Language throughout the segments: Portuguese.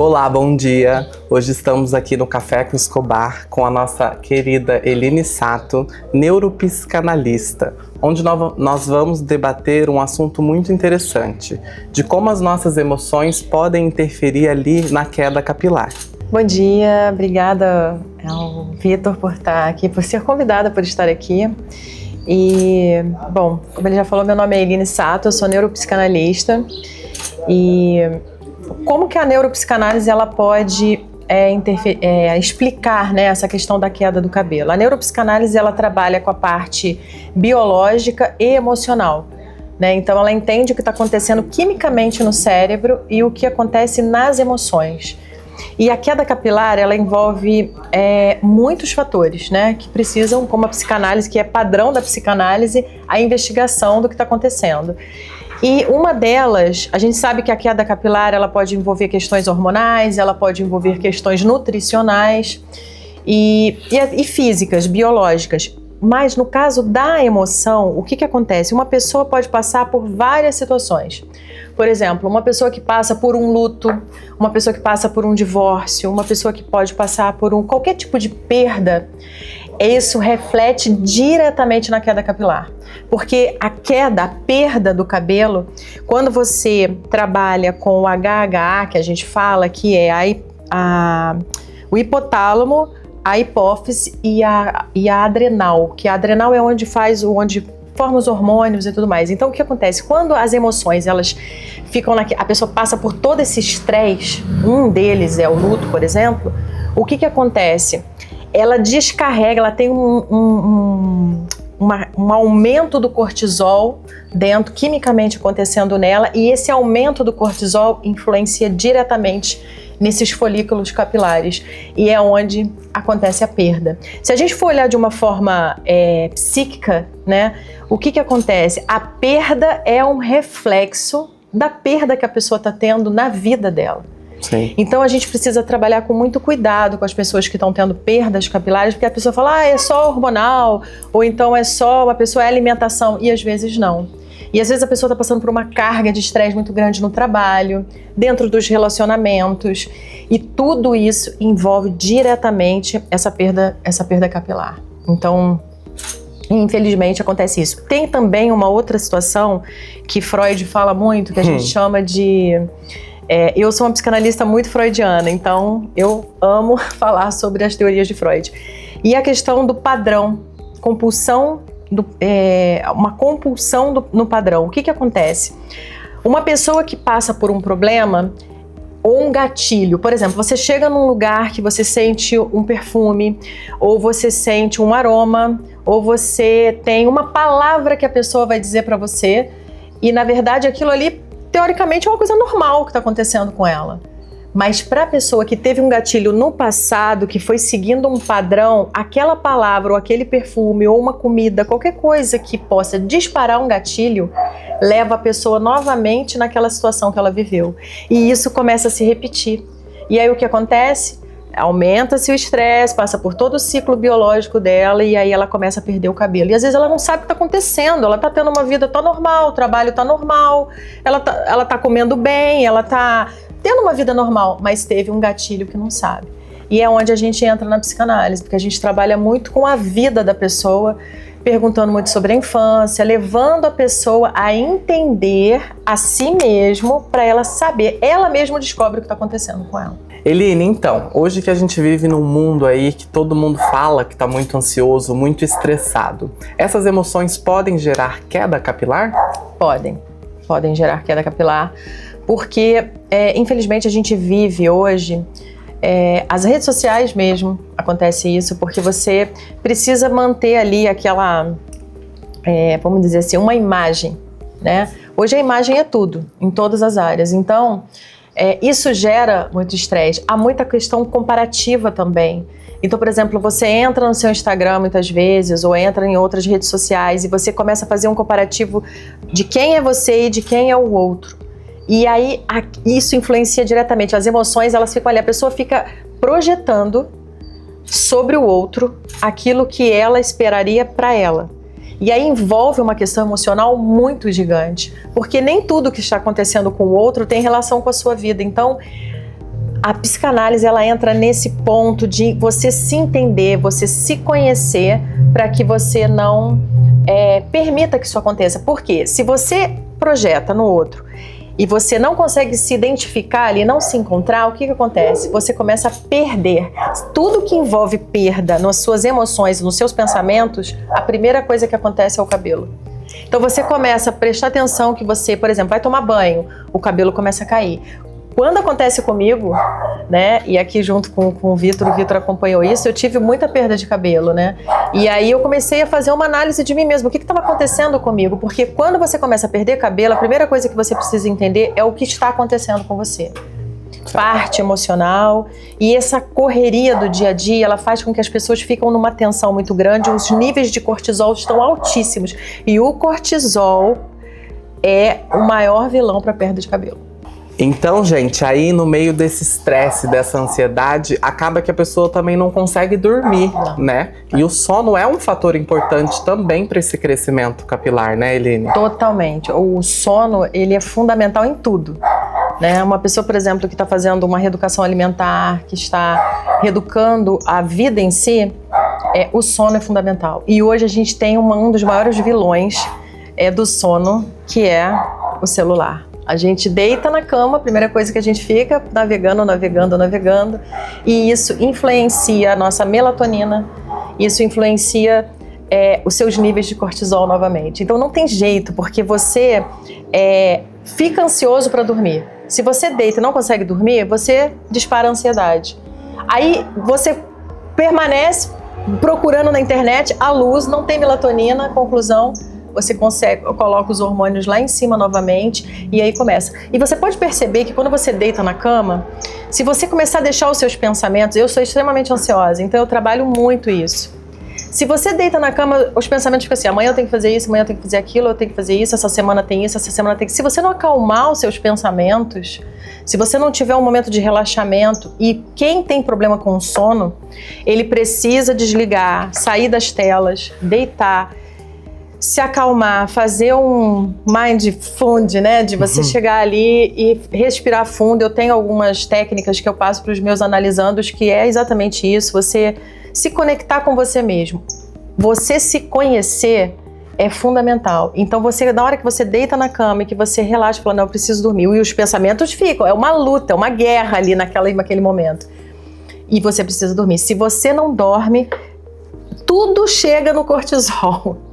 Olá, bom dia! Hoje estamos aqui no Café com Escobar com a nossa querida Eline Sato, neuropsicanalista, onde nós vamos debater um assunto muito interessante, de como as nossas emoções podem interferir ali na queda capilar. Bom dia, obrigada ao Vitor por estar aqui, por ser convidada por estar aqui. E, bom, como ele já falou, meu nome é Eline Sato, eu sou neuropsicanalista. E como que a neuropsicanálise ela pode explicar, né, essa questão da queda do cabelo? A neuropsicanálise ela trabalha com a parte biológica e emocional, né? Então ela entende o que está acontecendo quimicamente no cérebro e o que acontece nas emoções. E a queda capilar, ela envolve muitos fatores, né, que precisam, como a psicanálise, que é padrão da psicanálise, a investigação do que está acontecendo. E uma delas, a gente sabe que a queda capilar, ela pode envolver questões hormonais, ela pode envolver questões nutricionais e físicas, biológicas. Mas no caso da emoção, o que acontece? Uma pessoa pode passar por várias situações. Por exemplo, uma pessoa que passa por um luto, uma pessoa que passa por um divórcio, uma pessoa que pode passar por qualquer tipo de perda, isso reflete diretamente na queda capilar. Porque a perda do cabelo, quando você trabalha com o HHA, que a gente fala, que é o hipotálamo, a hipófise e a adrenal, que a adrenal é onde forma os hormônios e tudo mais. Então, o que acontece? Quando as emoções, elas ficam a pessoa passa por todo esse estresse, um deles é o luto, por exemplo, o que acontece? Ela descarrega, ela tem um aumento do cortisol dentro, quimicamente acontecendo nela, e esse aumento do cortisol influencia diretamente nesses folículos capilares, e é onde acontece a perda. Se a gente for olhar de uma forma psíquica, né, o que acontece? A perda é um reflexo da perda que a pessoa está tendo na vida dela. Sim. Então a gente precisa trabalhar com muito cuidado com as pessoas que estão tendo perdas capilares, porque a pessoa fala, é só hormonal, ou então é só uma pessoa, é alimentação, e às vezes não. E às vezes a pessoa está passando por uma carga de estresse muito grande no trabalho, dentro dos relacionamentos, e tudo isso envolve diretamente essa perda capilar. Então, infelizmente acontece isso. Tem também uma outra situação que Freud fala muito, que a gente chama de... eu sou uma psicanalista muito freudiana, então eu amo falar sobre as teorias de Freud. E a questão do padrão, uma compulsão no padrão. O que acontece? Uma pessoa que passa por um problema ou um gatilho, por exemplo, você chega num lugar que você sente um perfume, ou você sente um aroma, ou você tem uma palavra que a pessoa vai dizer para você, e na verdade aquilo ali teoricamente é uma coisa normal que está acontecendo com ela. Mas para a pessoa que teve um gatilho no passado, que foi seguindo um padrão, aquela palavra ou aquele perfume ou uma comida, qualquer coisa que possa disparar um gatilho, leva a pessoa novamente naquela situação que ela viveu. E isso começa a se repetir. E aí o que acontece? Aumenta-se o estresse, passa por todo o ciclo biológico dela e aí ela começa a perder o cabelo. E às vezes ela não sabe o que está acontecendo, ela está tendo uma vida tão normal, o trabalho está normal, ela tá comendo bem, ela está tendo uma vida normal, mas teve um gatilho que não sabe. E é onde a gente entra na psicanálise, porque a gente trabalha muito com a vida da pessoa, perguntando muito sobre a infância, levando a pessoa a entender a si mesmo, para ela saber, ela mesma descobre o que está acontecendo com ela. Eline, então, hoje que a gente vive num mundo aí que todo mundo fala que está muito ansioso, muito estressado, essas emoções podem gerar queda capilar? Podem gerar queda capilar, porque infelizmente a gente vive hoje, as redes sociais mesmo, acontece isso, porque você precisa manter ali aquela, vamos dizer assim, uma imagem, né? Hoje a imagem é tudo, em todas as áreas, então isso gera muito estresse. Há muita questão comparativa também. Então, por exemplo, você entra no seu Instagram muitas vezes ou entra em outras redes sociais e você começa a fazer um comparativo de quem é você e de quem é o outro. E aí isso influencia diretamente. As emoções, elas ficam ali, a pessoa fica projetando sobre o outro aquilo que ela esperaria para ela. E aí envolve uma questão emocional muito gigante, porque nem tudo que está acontecendo com o outro tem relação com a sua vida. Então, A psicanálise, ela entra nesse ponto de você se entender, você se conhecer, para que você não permita que isso aconteça. Por quê? Se você projeta no outro e você não consegue se identificar ali, não se encontrar, o que acontece? Você começa a perder. Tudo que envolve perda nas suas emoções, nos seus pensamentos, a primeira coisa que acontece é o cabelo. Então você começa a prestar atenção que você, por exemplo, vai tomar banho, o cabelo começa a cair. Quando acontece comigo, né, e aqui junto com o Vitor acompanhou isso, eu tive muita perda de cabelo, né, e aí eu comecei a fazer uma análise de mim mesmo, o que estava acontecendo comigo, porque quando você começa a perder cabelo, a primeira coisa que você precisa entender é o que está acontecendo com você. Parte emocional, e essa correria do dia a dia, ela faz com que as pessoas ficam numa tensão muito grande, os níveis de cortisol estão altíssimos, e o cortisol é o maior vilão para perda de cabelo. Então, gente, aí no meio desse estresse, dessa ansiedade, acaba que a pessoa também não consegue dormir, né? E o sono é um fator importante também para esse crescimento capilar, né, Eline? Totalmente. O sono, ele é fundamental em tudo, né? Uma pessoa, por exemplo, que está fazendo uma reeducação alimentar, que está reeducando a vida em si, o sono é fundamental. E hoje a gente tem um dos maiores vilões do sono, que é o celular. A gente deita na cama, a primeira coisa que a gente fica navegando, e isso influencia a nossa melatonina, isso influencia os seus níveis de cortisol novamente. Então não tem jeito, porque você fica ansioso para dormir. Se você deita e não consegue dormir, você dispara a ansiedade. Aí você permanece procurando na internet a luz, não tem melatonina, conclusão, você coloca os hormônios lá em cima novamente e aí começa. E você pode perceber que quando você deita na cama, se você começar a deixar os seus pensamentos, eu sou extremamente ansiosa, então eu trabalho muito isso. Se você deita na cama, os pensamentos ficam assim, amanhã eu tenho que fazer isso, amanhã eu tenho que fazer aquilo, eu tenho que fazer isso, essa semana tem isso, essa semana tem isso. Se você não acalmar os seus pensamentos, se você não tiver um momento de relaxamento, e quem tem problema com o sono, ele precisa desligar, sair das telas, deitar, se acalmar, fazer um mindfulness, né, de você chegar ali e respirar fundo. Eu tenho algumas técnicas que eu passo para os meus analisandos, que é exatamente isso, você se conectar com você mesmo. Você se conhecer é fundamental. Então você, na hora que você deita na cama e que você relaxa, fala, não, eu preciso dormir, e os pensamentos ficam, é uma luta, é uma guerra ali naquele momento. E você precisa dormir. Se você não dorme, tudo chega no cortisol.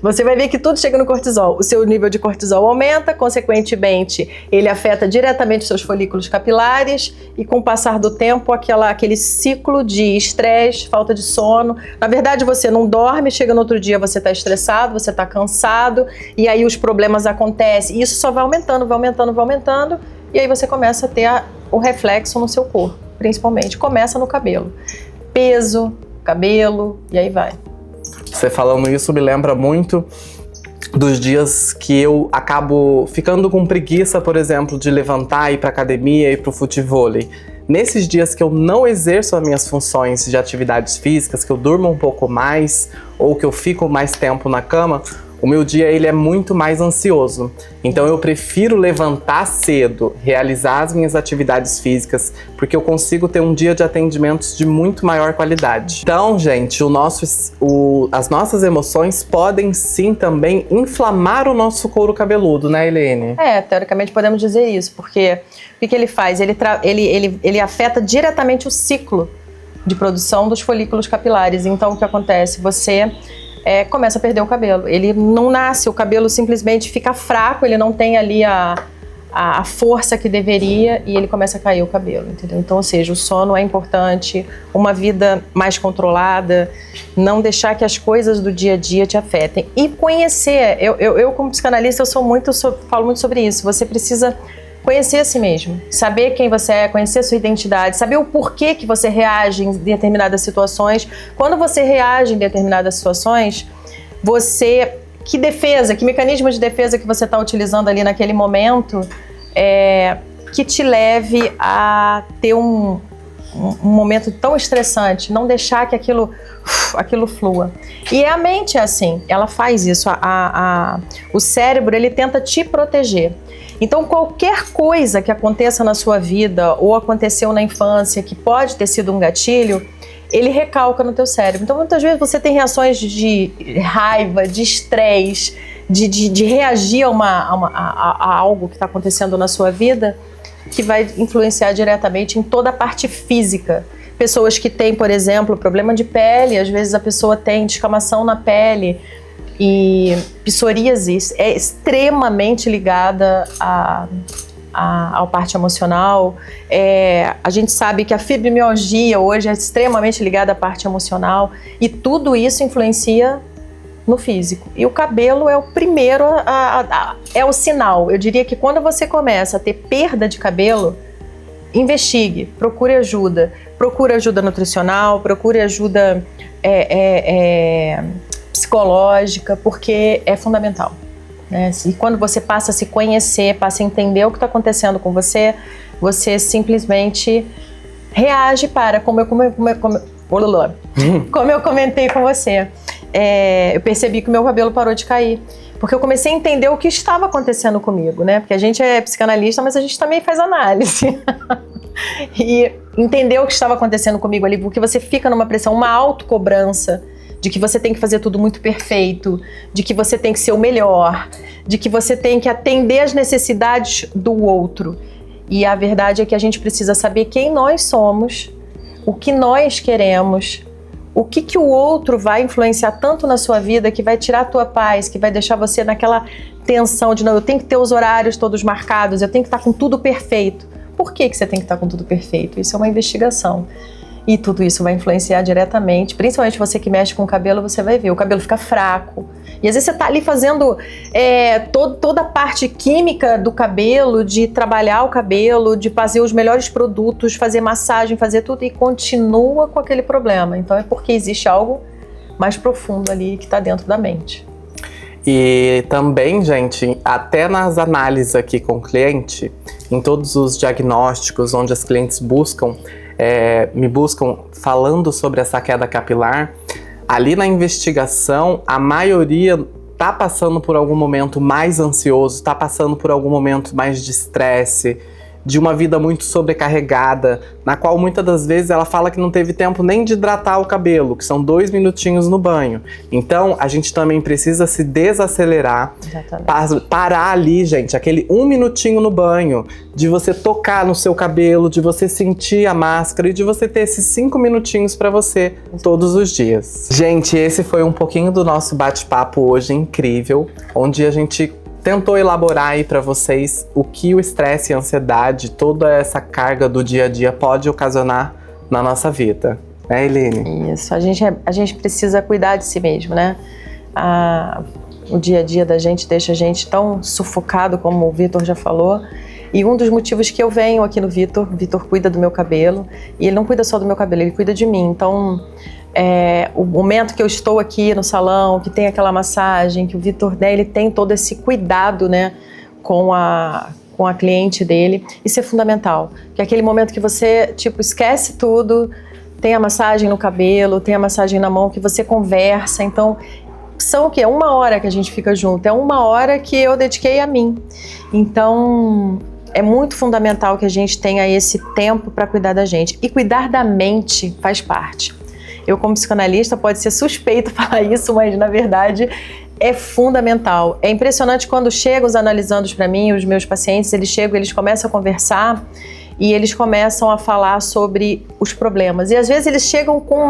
Você vai ver que tudo chega no cortisol. O seu nível de cortisol aumenta, consequentemente, ele afeta diretamente os seus folículos capilares e com o passar do tempo, aquele ciclo de estresse, falta de sono. Na verdade, você não dorme, chega no outro dia, você está estressado, você está cansado e aí os problemas acontecem. E isso só vai aumentando, e aí você começa a ter o reflexo no seu corpo, principalmente. Começa no cabelo. Peso, cabelo, e aí vai. Você falando isso me lembra muito dos dias que eu acabo ficando com preguiça, por exemplo, de levantar, ir pra academia, ir pro futevôlei. Nesses dias que eu não exerço as minhas funções de atividades físicas, que eu durmo um pouco mais ou que eu fico mais tempo na cama, o meu dia ele é muito mais ansioso. Então eu prefiro levantar cedo, realizar as minhas atividades físicas, porque eu consigo ter um dia de atendimentos de muito maior qualidade. Então, gente, as nossas emoções podem sim também inflamar o nosso couro cabeludo, né, Helene? Teoricamente podemos dizer isso, porque o que ele faz? Ele afeta diretamente o ciclo de produção dos folículos capilares. Então o que acontece? Você começa a perder o cabelo. Ele não nasce, o cabelo simplesmente fica fraco, ele não tem ali a força que deveria e ele começa a cair o cabelo, entendeu? Então, ou seja, o sono é importante, uma vida mais controlada, não deixar que as coisas do dia a dia te afetem. E conhecer, eu como psicanalista, falo muito sobre isso, você precisa conhecer a si mesmo, saber quem você é, conhecer a sua identidade, saber o porquê que você reage em determinadas situações. Quando você reage em determinadas situações, que mecanismo de defesa que você está utilizando ali naquele momento que te leve a ter um momento tão estressante, não deixar que aquilo flua. E a mente é assim, ela faz isso, o cérebro ele tenta te proteger. Então qualquer coisa que aconteça na sua vida ou aconteceu na infância que pode ter sido um gatilho, ele recalca no teu cérebro. Então muitas vezes você tem reações de raiva, de estresse, de reagir a algo que está acontecendo na sua vida, que vai influenciar diretamente em toda a parte física. Pessoas que têm, por exemplo, problema de pele, às vezes a pessoa tem descamação na pele, e psoríase é extremamente ligada à parte emocional. A gente sabe que a fibromialgia hoje é extremamente ligada à parte emocional, e tudo isso influencia no físico. E o cabelo é o primeiro, é o sinal. Eu diria que quando você começa a ter perda de cabelo, investigue, procure ajuda nutricional, procure ajuda psicológica, porque é fundamental, né? E quando você passa a se conhecer, passa a entender o que está acontecendo com você, você simplesmente reage como eu comentei com você. Eu percebi que o meu cabelo parou de cair, porque eu comecei a entender o que estava acontecendo comigo, né? Porque a gente é psicanalista, mas a gente também faz análise. E entender o que estava acontecendo comigo ali, porque você fica numa pressão, uma autocobrança de que você tem que fazer tudo muito perfeito, de que você tem que ser o melhor, de que você tem que atender às necessidades do outro. E a verdade é que a gente precisa saber quem nós somos, o que nós queremos, o que o outro vai influenciar tanto na sua vida que vai tirar a tua paz, que vai deixar você naquela tensão de não, eu tenho que ter os horários todos marcados, eu tenho que estar com tudo perfeito. Por que você tem que estar com tudo perfeito? Isso é uma investigação. E tudo isso vai influenciar diretamente, principalmente você que mexe com o cabelo, você vai ver, o cabelo fica fraco. E às vezes você está ali fazendo toda a parte química do cabelo, de trabalhar o cabelo, de fazer os melhores produtos, fazer massagem, fazer tudo, e continua com aquele problema. Então é porque existe algo mais profundo ali que está dentro da mente. E também, gente, até nas análises aqui com o cliente, em todos os diagnósticos onde as clientes me buscam falando sobre essa queda capilar, ali na investigação, a maioria tá passando por algum momento mais ansioso, tá passando por algum momento mais de estresse, de uma vida muito sobrecarregada, na qual muitas das vezes ela fala que não teve tempo nem de hidratar o cabelo, que são 2 minutinhos no banho. Então, a gente também precisa se desacelerar, parar ali, gente, aquele 1 minutinho no banho, de você tocar no seu cabelo, de você sentir a máscara e de você ter esses 5 minutinhos para você todos os dias. Gente, esse foi um pouquinho do nosso bate-papo hoje incrível, onde a gente tentou elaborar aí para vocês o que o estresse e a ansiedade, toda essa carga do dia a dia pode ocasionar na nossa vida. Né, Eline? Isso, a gente precisa cuidar de si mesmo, né? O dia a dia da gente deixa a gente tão sufocado, como o Vitor já falou. E um dos motivos que eu venho aqui no Vitor cuida do meu cabelo, e ele não cuida só do meu cabelo, ele cuida de mim. Então, o momento que eu estou aqui no salão, que tem aquela massagem, que o Vitor, né, ele tem todo esse cuidado, né, com a cliente dele, isso é fundamental. Que é aquele momento que você, esquece tudo, tem a massagem no cabelo, tem a massagem na mão, que você conversa. Então, são o quê? 1 hora que a gente fica junto, é 1 hora que eu dediquei a mim. Então, é muito fundamental que a gente tenha esse tempo para cuidar da gente. E cuidar da mente faz parte. Eu, como psicanalista, pode ser suspeito falar isso, mas na verdade é fundamental. É impressionante quando chegam os analisandos para mim, os meus pacientes, eles chegam, eles começam a conversar e eles começam a falar sobre os problemas. E às vezes eles chegam com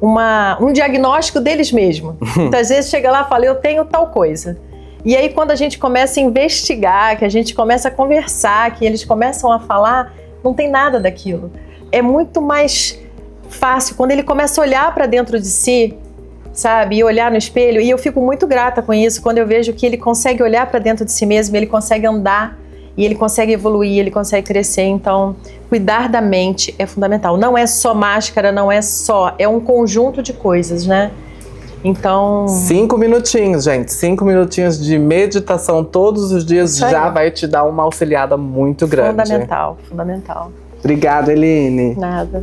um diagnóstico deles mesmos. Então às vezes chega lá e fala, eu tenho tal coisa. E aí quando a gente começa a investigar, que a gente começa a conversar, que eles começam a falar, não tem nada daquilo. É muito mais fácil quando ele começa a olhar para dentro de si, sabe, e olhar no espelho, e eu fico muito grata com isso, quando eu vejo que ele consegue olhar para dentro de si mesmo, ele consegue andar, e ele consegue evoluir, ele consegue crescer. Então, cuidar da mente é fundamental. Não é só máscara, é um conjunto de coisas, né? Então... 5 minutinhos, gente, 5 minutinhos de meditação todos os dias já vai te dar uma auxiliada muito grande. Fundamental. Obrigado, Eline. Nada.